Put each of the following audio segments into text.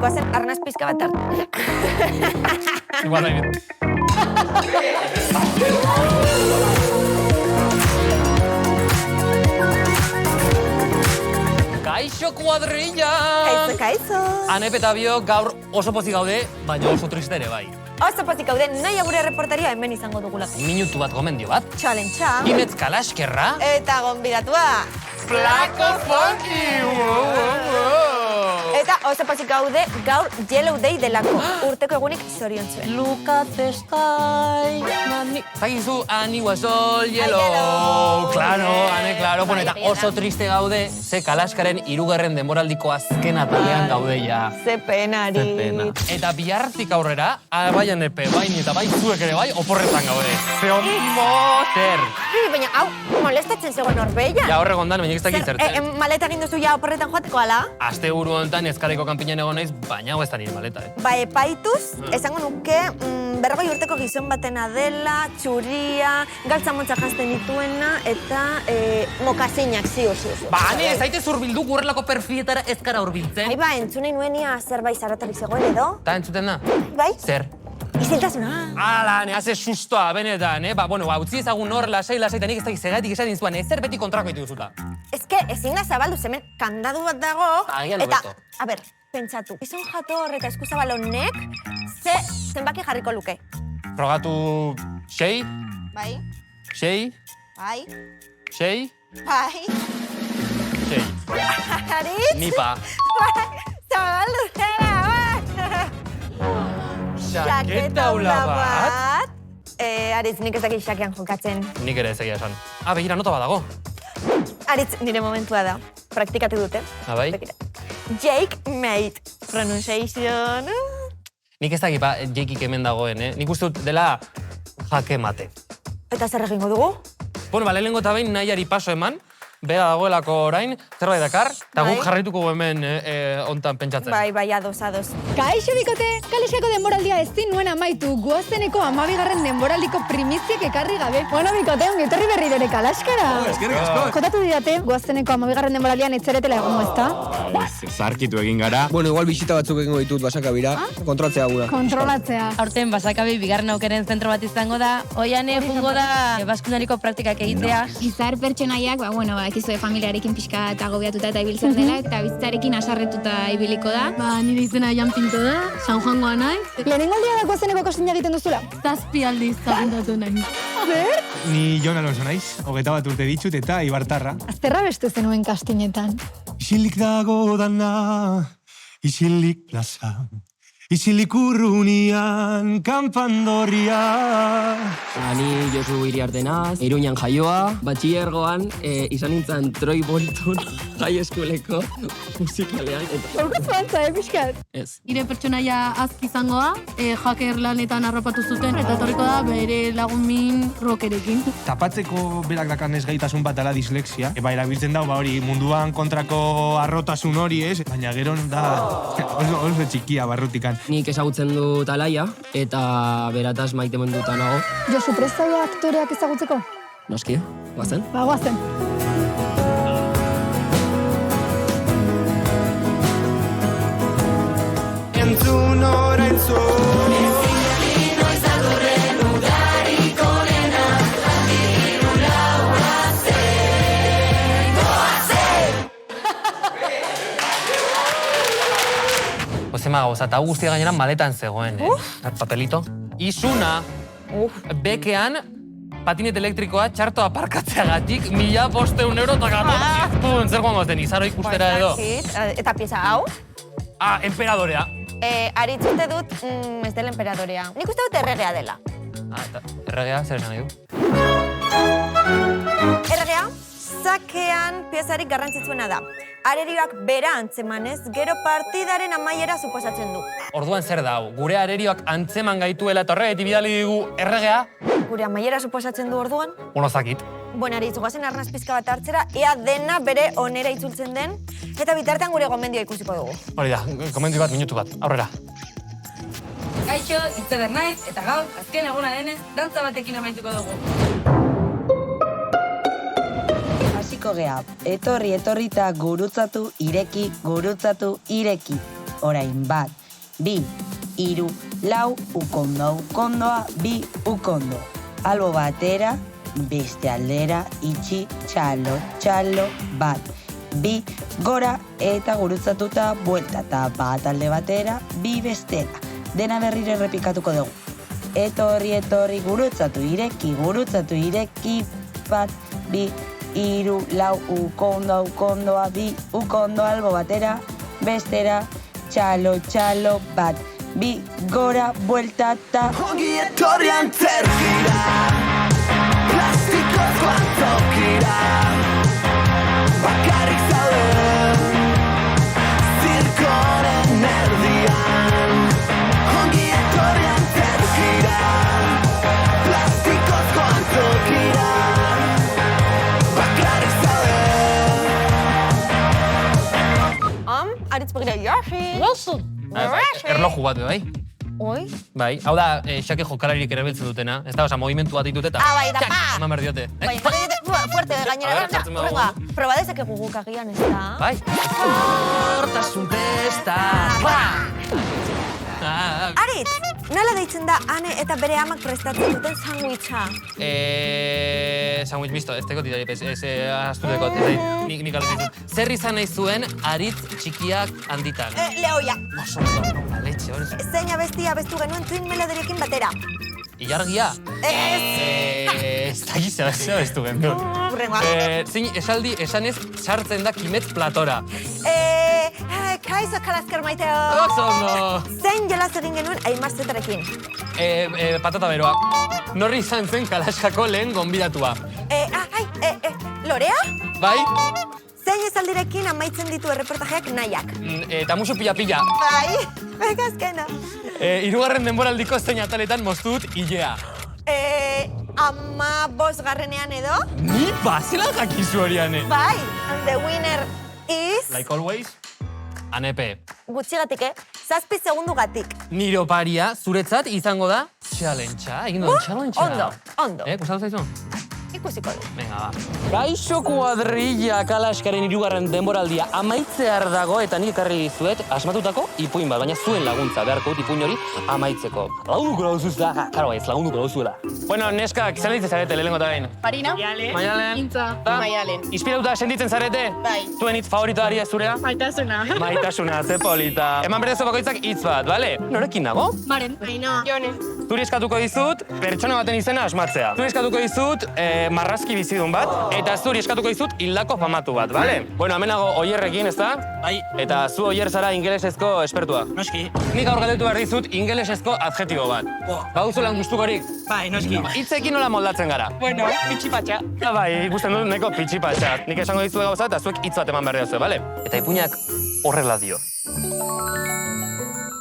Goazen arnaz pizka bat hartu. Igual nahi bit. Kaixo kuadrilla! Kaixo. Anep eta biok gaur oso pozik gaude, baina oso triste ere bai. Oso pozik gaude, nahi gure reportaria hemen izango dugulako. Minutu bat gomendio bat. Challenge-a. Imetz Kalaskerra. Eta gonbidatua. Flaco Funky! Eta oso pozik gaude gaur Yellow Day delako. Urteko egunik zorion zuen. Look at the sky. Zagizu, ani was all yellow. yellow. Claro, ane, claro. Bueno, eta oso triste gaude, ze Kalaskaren hirugarren denboraldiko azken atalean gaude ja. Ze penari. Ze pena. Eta bihartik aurrera, baian epe, baini eta bai zuek ere bai, oporretan gaude. Ze moter! Baina, hau, molestatzen zegoen Norbeia. Ja, horrek ondan, baina ez dakit zertzen. Maleta egin duzu ja oporretan joateko, ala? Aste buru honetan ezkaleko kanpinan egon naiz, baina hau ez da nire maleta, Ba, epaituz, esango nuke, 40 urteko gizon batena dela, txuria, galtza motza jazten dituena, eta mokazinak ziur. Ba, ane, ez daite zurbildu gurrelako perfietara ez gara urbiltzen. Ba, entzunei nuenia zerbait zaratarik zegoen edo? Ta entzuten da? Bai? Zer? Isiltasuna. Ala, haze sustoa, benetan, Ba, bueno, utzi ezagun hor, lasai, eta nik ez dakit segatik esaten zuan, zer beti kontrako ditu duzuta. Ezke, ezin da zabaldu, zemen kandadu bat dago. Agian eta, hobeto. a ber, pentsatu, gizon jator eta eskuzabal honek, zenbaki jarriko luke. Frogatu 6, Bai, 6, bai, 6, bai. 6. Aritz? Nipa. Zabaldu zera, bai. Xaketa ula bat? Aritz, nik ez dakit xakean jokatzen. Nik ere ez egia esan. Begira, nota bat dago. Aritz, nire momentua da. Praktikatu dute. Bai? Begira. Jake Mate. Pronunciation. Nik ez dakit, Jakeik hemen dagoen, Nik uste dut dela jake mate. Eta zer egingo dugu? Bueno, lehenengo eta behin nahiari paso eman, bera dagoelako orain, zerbait dakar, eta guk jarraituko hemen hontan pentsatzen. Bai, ados. Kaixo bikote, Kaleskako denboraldia ezin nuen amaitu, goazeneko 12. denboraldiko primiziek ekarri gabe. Bueno, bikote, ongi etorri berriro ere Kalaskara. Eskerrik asko. Kotatu didate, goazeneko 12. denboraldian etzeretela egongo ezta? Zarkitu egin gara. Bueno, igual bisita batzuk egingo ditut basakabira, kontrolatzea gura. Kontrolatzea. Aurten basakabi bigarren aukeren zentro bat izango da. Oiane jungo da baskunariko praktikak egitea. Gizar pertsonaiak, ekizue familiarekin pixka eta agobiatuta eta ibiltzen dela, eta bizitzarekin asarretuta ibiliko da. Nire izena Jan Pinto da, San Juangoa naiz. Lehenengo aldia da goazeneko kostina egiten duzula? 7 aldiz zapintatu nahi. Zer? Ni Jon Alonso naiz, 21 urte ditut eta Ibartarra. Azterra beste zenuen kastinetan. Isilik dago dana, isilik plaza, isilik urrunian kanpandorria. Ni Josu Iriarte naz, Iruñan jaioa, batxillergoan izan nintzen Troy Bolton high schooleko musikalean. Horkaz bantza, pixkat? Ez. Ire pertsonaia azki izango da, hacker lanetan harrapatu zuten, eta etorriko da bere lagun rockerekin. Tapatzeko berak dakan ez gaitasun bat dela dislexia. Erabiltzen dago, hori munduan kontrako arrotasun hori ez, baina gero da oso txikia barrutikan. Nik ezagutzen dut Alaia, eta berataz maite menduta nago. Josu, prestaia aktoreak ezagutzeko? Noski, guazen? Ba, guazen. Entzun orain zu. Zema gauza, eta guztia gainera maletan zegoen, Papelito. Izuna, bekean, patinet elektrikoa txarto aparkatzeagatik 1.500 euro eta gato. Zer guango zen, izaro ikustera edo? Eta pieza hau? Emperadorea. Aritz uste dut, ez dela emperadorea. Nik uste dut erregea dela. Eta erregea, zer esan nahi du? Erregea, sakean piezarik garrantzitsuena da. Arerioak bera antzemanez, gero partidaren amaiera suposatzen du. Orduan zer da hau, gure arerioak antzeman gaituela eta horregatik bidali digu erregea? Gure amaiera suposatzen du orduan? Zakit. Bueno, Aritz, goazen arnaz pizka bat hartzera, ea dena bere onera itzultzen den, eta bitartean gure gomendioa ikusiko dugu. Hori da, komendio bat, minutu bat, aurrera. Kaixo, Itzeder naiz, eta gaur, azken eguna denez, dantza batekin amaituko dugu. Hasiko gea, etorrita gurutzatu, ireki, orain bat, bi, iru, lau, ukondoa, bi, ukondo. Albo batera, beste aldera, itxi, txalo, bat. Bi, gora eta gurutzatuta, buelta, bat alde batera, bi bestera. Dena berriro errepikatuko dugu. Etorri, gurutzatu, ireki, bat, bi, iru, lau, ukondoa, bi, ukondo, albo batera, bestera, txalo, bat, bi, gora, buelta, ta. Ongi etorri antzerkira, plastikozko antzokira, bakarrik zaude, zirkoren erdian. Ongi etorri antzerkira, plastikozko antzokira, bakarrik zaude. Aritz begira Josi. Erloju bat, bai? Oi? Bai, hau da, xake jokalariek erabiltzen dutena. Ez da, oza, movimentu bat ditut eta... Bai, da, pa! Eman behar diote. Bai, fuerte, gainera. Horrenga, proba dezakegu guk agian, ez da? Bai. Hortasun testa. Aritz, nola deitzen da Ane eta bere amak prestatzen duten sandwicha? Sandwich misto, ez tekot ditari, ez astu dekot, nik alutizut. Zer izan nahi zuen Aritz txikiak handitan? Lehoia. Oso, letxe, hori zu. Zein abestia abestu genuen Twin Melodiekin batera? Ilargia? Ez dakiz abestu genuen. Hurrengoa. Zein esaldi esanez sartzen da Kimetz platora. Kaizo kalazkar maiteo. Oso ondo. Zein jolaz egin genuen Aimar Zetarekin? Patata beroa. Norri izan zen Kalaskako lehen gonbidatua. Lorea? Bai? Zein esaldirekin amaitzen ditu erreportajeak nahiak? Eta musu pila-pila. Bai, azkena. Hirugarren denboraldiko zein ataletan moztu dut ilea. 15. edo? Ni bazelan jakizu horiane. Bai, and the winner is... Like always, Anepe. Gutxigatik, 7 segundugatik. Nire oparia, zuretzat izango da challenge-a. Egin duen challenge-a. Ondo. Gustatu zaizu? Ikusiko du. Venga, ba. Gaixo kuadrilla Kalaskaren hirugarren denboraldia amaitzear dago eta nik ekarri dizuet asmatutako ipuin bat, baina zuen laguntza beharko dut ipuin hori amaitzeko. Lagunduko dauzuz da, karo ez, lagunduko dauzuela. Bueno, neskak, izan ditzen zarete lehenko eta behin? Marina. Maialen. Intza. Maialen. Inspiratuta senditzen zarete? Bai. Zuen hitz favoritoa ari ez zurea? Maitasuna. Maitasuna, ze polita. Eman berezo bakoitzak hitz bat, bale? Norekin nago? Maren. Aina. Jone. Zuri eskatuko dizut, pertsona baten izena asmatzea. Zuri eskatuko dizut, marrazki bizidun bat, eta zuri eskatuko dizut hildako famatu bat, bale? Bueno, hemenago Oierrekin, ez da? Bai. Eta zu Oier zara ingelesezko espertua. Noski. Nik gaur galdetu behar dizut ingelesezko adjetibo bat. Baduzu lan gustukorik? Bai, noski. Hitzekin nola moldatzen gara? Bueno, pitxipatxa. Bai, ikusten dut neko pitxipatxa. Nik esango dizu gauza eta zuek hitz bat eman behar diozu, bale? Eta ipuinak horrela dio.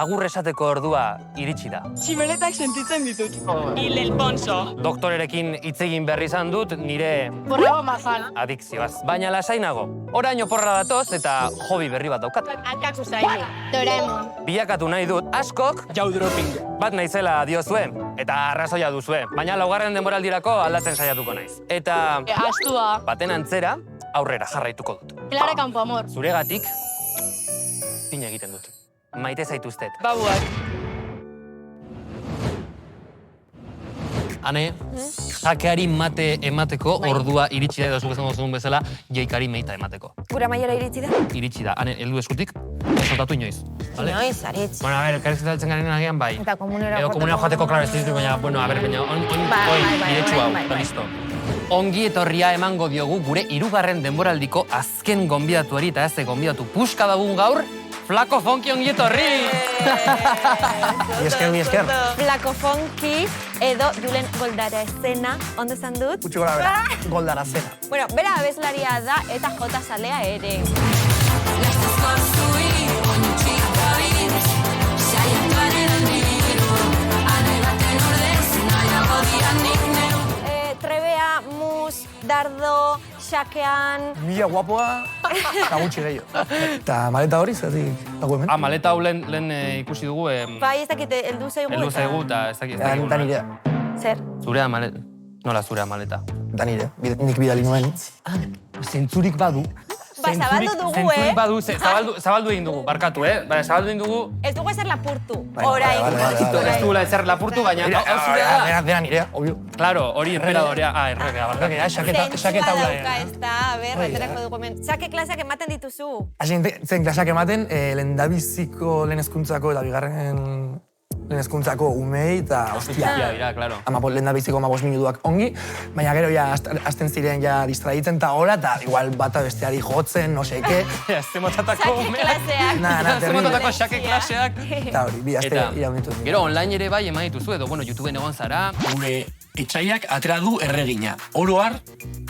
Agur esateko ordua iritsi da. Tximeletak sentitzen ditut. Il Elponso. Doktorerekin hitz egin berri izan dut nire Borrego mazal. adikzioaz. Baina lasainago. Orain oporra datoz eta hobi berri bat daukat. Akatsu zaini. Doraemon. Bilakatu nahi dut askok Jaudroping. bat naizela diozue eta arrazoia duzue. Baina laugarren denboraldirako aldatzen saiatuko naiz. Eta Astua. baten antzera aurrera jarraituko dut. Clara Campoamor. Zuregatik zin egiten dut. Maite zaituztet. Babuak. Ane, jakeari mate emateko ordua iritsi da, edo zuk esango zuen bezala, jeikari meita emateko. Gura maiera iritsi da? Iritsi da. Ane, heldu eskutik, soltatu inoiz. Vale? Inoiz, Aritz. Bueno, a ver, elkarrizketatzen garen agian, bai. Eta komunera Edo komunera joateko, klaro, ez ditu, baina, bueno, a ver, baina, iretsu hau, eta listo. Ongi etorria emango diogu gure hirugarren denboraldiko azken gonbidatuari eta ez gonbidatu puska dagun gaur, Flako Fonki ongi etorri! Mi esker. Flako Fonki edo Julen Goldara escena, ondo esan dut? Gutxi gora bera, Goldara zena. Bueno, bera abeslaria da eta jota zalea ere. Trebea, mus, dardo, xakean... Mila guapoa, eta gutxi gehiago. Eta maleta hori, zertik dago hemen? Maleta hau lehen ikusi dugu... Bai, ez dakit, heldu zaigu Heldu zaigu eta ez dakit... Da nirea. Zer? Zurea maleta... Nola zurea maleta? Da nire, nik bidali nuen. Zentzurik badu, zabaldu dugu, zentzurik badu, zabaldu egin dugu, barkatu, Baina, zabaldu egin dugu, Ez dugu ezer lapurtu. Vale, Orain. ez dugula ezer lapurtu, baina hau zurea da. Dena nirea, obvio. Claro, hori enperadorea, erregea, barkatu. Xaketa Zentzua hula. dauka, ez da, ber, aterako dugu hemen. Xake klaseak ematen dituzu. Hasi zen klaseak ematen, lehen dabiziko lehen hezkuntzako eta bigarren lehen hezkuntzako umei eta ostia. Dira, claro. Lehen dabiziko 15 minutuak ongi, baina gero ja hasten ziren ja distraitzen eta hola, eta igual bata besteari jotzen, no seke. Azte motatako Xake klaseak. Azte motatako xake klaseak. Eta hori, bi aste iraunitu. Gero online ere bai eman dituzu, edo, bueno, YouTubeen egon zara. Gure etxaiak atera du erregina. Oro har,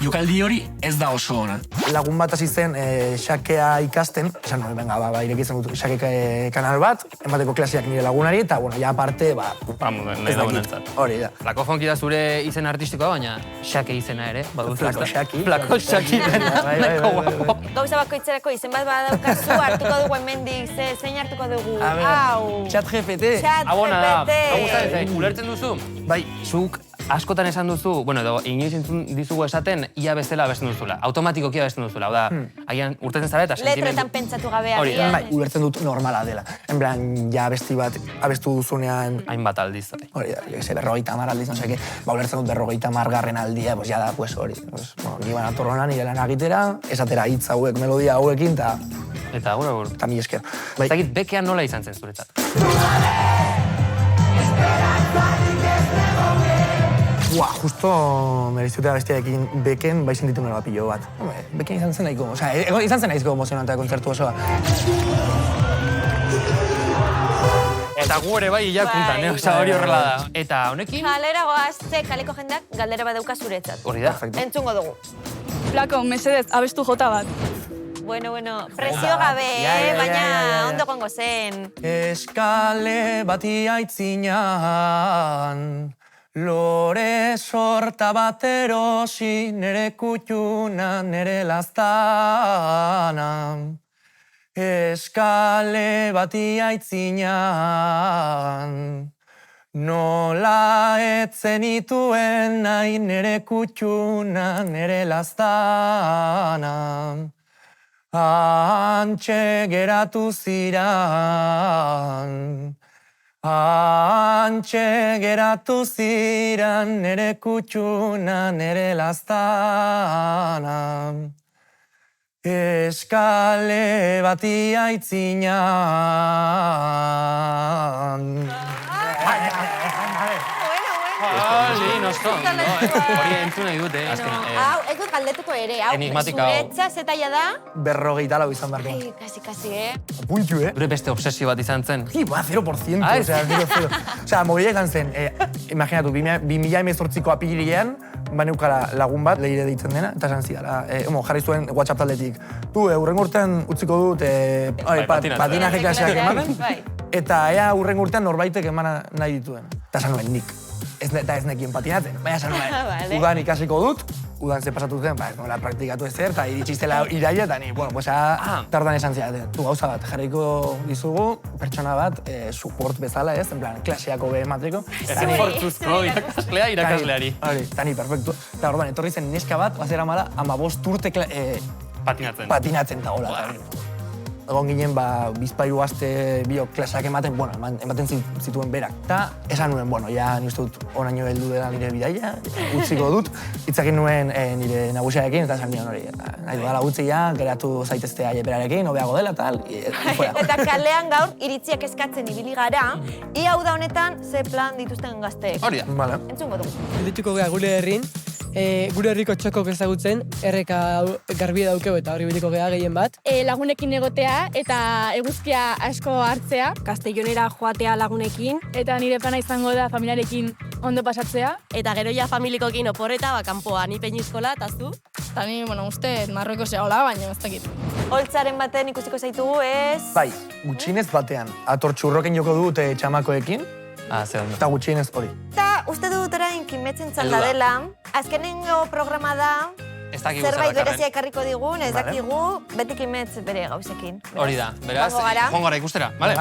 jokaldi hori ez da oso ona. Lagun bat hasi zen xakea ikasten, esan nuen, venga, irekitzen dut xake kanal bat, emateko klaseak nire lagunari, eta, bueno, ja aparte, nahi lagunentzat. Hori da. Flako Fonki da zure izen artistikoa, baina xake izena ere, baduzu. Flako Xaki. Flako Xaki. Gauza bakoitzerako izen bat badaukazu, hartuko dugu hemendik, zein hartuko dugu. Hau. Chat GPT. Abona da. Hau guztaren, ulertzen duzu? Bai. Zuk askotan esan duzu, bueno, edo inoiz entzun dizugu esaten, ia bestela abesten duzula. Automatikoki abesten duzula. Hau da, agian urtetzen zara eta sentimendu. Letretan pentsatu gabe agian. Bai, ulertzen dut normala dela. En plan, ja abesti bat abestu duzunean... Hainbat aldiz. Hori da, 50 aldiz, no seke, ulertzen dut 50 aldia, pues ja da, pues hori. Ni bana torrona, nire lan agitera, esatera hitz hauek, melodia hauekin, eta agur. Eta mi esker. Zagit, bekean nola izan zen zuretzat? Justo mereziutea bestiarekin beken bai sentitu nera pilo bat. Beken izan zen nahiko, izan zen nahizko emozionantea kontzertu osoa. Eta gu ere bai hilakuntan, hori horrela da. Eta honekin? Kalera goaz, kaleko jendak galdera bat dauka zuretzat. Hori da. Entzungo dugu. Flako, mesedez, abestu jota bat. Bueno, presio gabe, baina ondo gongo zen. Eskale bati aitzinan, lore sorta bat erosi, nere kutxuna, nere laztana. Eskale bati aitzinan, nola etzen ituen nahi, nere kutxuna, nere laztana. Antxe geratu ziran, antxe geratu ziran, nere kutxuna, nere laztana. Eskale bati aitzinan. Hori entzun nahi dut, Hau, ez dut galdetuko ere, hau, zuretza zetaia da? 54 izan barko. Ai, kasi, Puntu, Gure beste obsesio bat izan zen. 0%, osea, 0. Osea, mobilia izan zen, imaginatu, 2018ko apirilean, baneukala lagun bat, Leire deitzen dena, eta esan zidala, jarri zuen WhatsApp taldetik. Hurrengo urtean utziko dut patinaje klaseak ematen, eta ea hurrengo urtean norbaitek emana nahi dituen. Eta esan nuen nik. Eta ez nekien patinatzen, baina esan nuen, udan ikasiko dut, udan ze pasatu zen, ez nola praktikatu ezer, eta iritsiztela iraila, eta ni, bueno, tardan esan zidaten. Gauza bat, jarriko dizugu, pertsona bat, support bezala, ez, en plan, klaseako be emateko. Supportuzko irakaslea irakasleari. Hori, eta ni, perfecto. Eta orduan, etorri zen neska bat, bazera mala, 15 urte patinatzen eta hola. Egon ginen, bizpairu aste biok klaseak ematen, bueno, ematen zituen berak. Eta esan nuen, bueno, ja nire dut onaino heldu dela nire bidaia, utziko dut. Itzakin nuen nire nagusiarekin, eta esan nion hori. Nahi dudala utzi ja, geratu zaitezte aieperarekin, hobeago dela, tal, fuera. Eta kalean gaur iritziak eskatzen ibili gara, ia hau da honetan ze plan dituzten gazteek. Hori da. Entzungo dugu. Dituko gara gure herrin, gure herriko txokok ezagutzen, erreka garbi daukeu eta hori biliko geha gehien bat. Lagunekin egotea eta eguzkia asko hartzea. Castellonera joatea lagunekin. Eta nire plana izango da familiarekin ondo pasatzea. Eta gero ja familikokin oporreta, kanpoa, ni peñiskola, eta zu? Eta ni, uste, Marrueko zegoela, baina ez dakit. Holtzaren baten ikusiko zaitugu ez? Bai, gutxienez batean. Ator txurroken joko dut txamakoekin. Zegoen. Eta gutxienez hori. Eta uste dut orain kimetzen txalda dela. Azkenengo programa da, zerbait berezia ekarriko digun, ez dakigu, beti kimetz bere gauzekin. Hori da, beraz, joan gara ikustera, bale?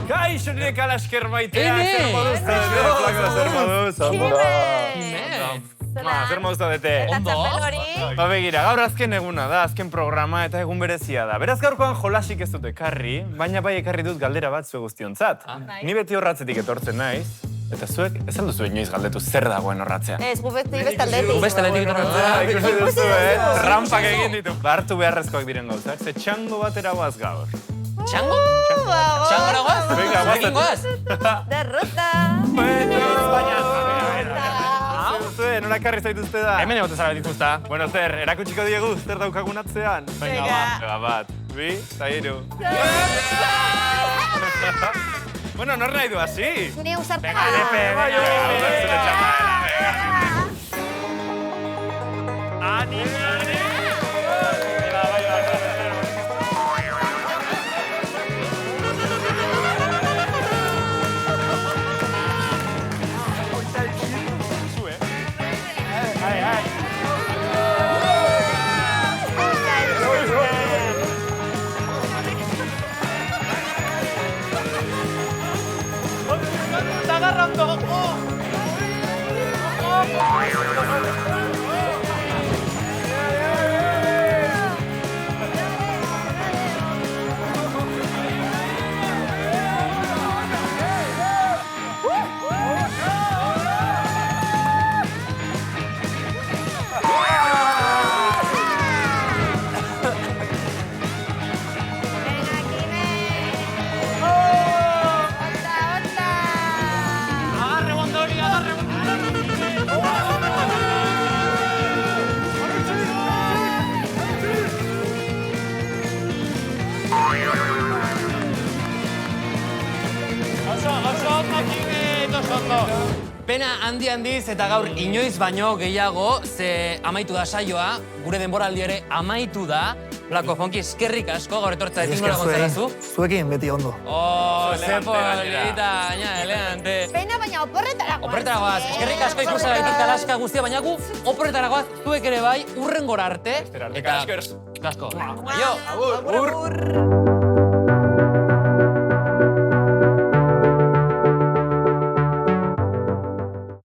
Kaixo nire kalasker maitea, zer moduz, zer moduz, zer moduz. Zer modu zaudete? Eta txapel hori. Ba begira, gaur azken eguna da, azken programa eta egun berezia da. Beraz gaurkoan jolasik ez dut ekarri, baina bai ekarri dut galdera bat zue guztiontzat. Ni beti horratzetik etortzen naiz, eta zuek ez alduzu inoiz galdetu zer dagoen horratzean. Ez, gu beste aldetik. Beste aldetik etorratzea. Ikusi duzu, rampak egin ditu. Hartu beharrezkoak diren gauzak, ze txango batera guaz gaur. Txango? Txangora guaz? Venga, Zuekin guaz? Derrota. Zue, nola ekarri zaituzte da? Hemen egote zara dituzta. Bueno, zer, erakutsiko diegu, zer daukagun atzean? Venga, bat, bi, eta hiru. Bueno, nor nahi du hasi? Zune usartu. Venga, Lepe, venga, zure txapa. Pena handiz eta gaur inoiz baino gehiago, ze amaitu da saioa, gure denboraldi ere amaitu da. Blako Fonki, eskerrik asko, gaur etortzaetik nola gontzarazu. Zuekin beti ondo. Ze polita, baina, elegante. Pena, baina oporretara guaz. Oporretara guaz, eskerrik asko ikusagaitik Kalaska guztia, baina gu oporretara guaz, zuek ere bai, urrengora arte. Eta asko. Aio! Agur!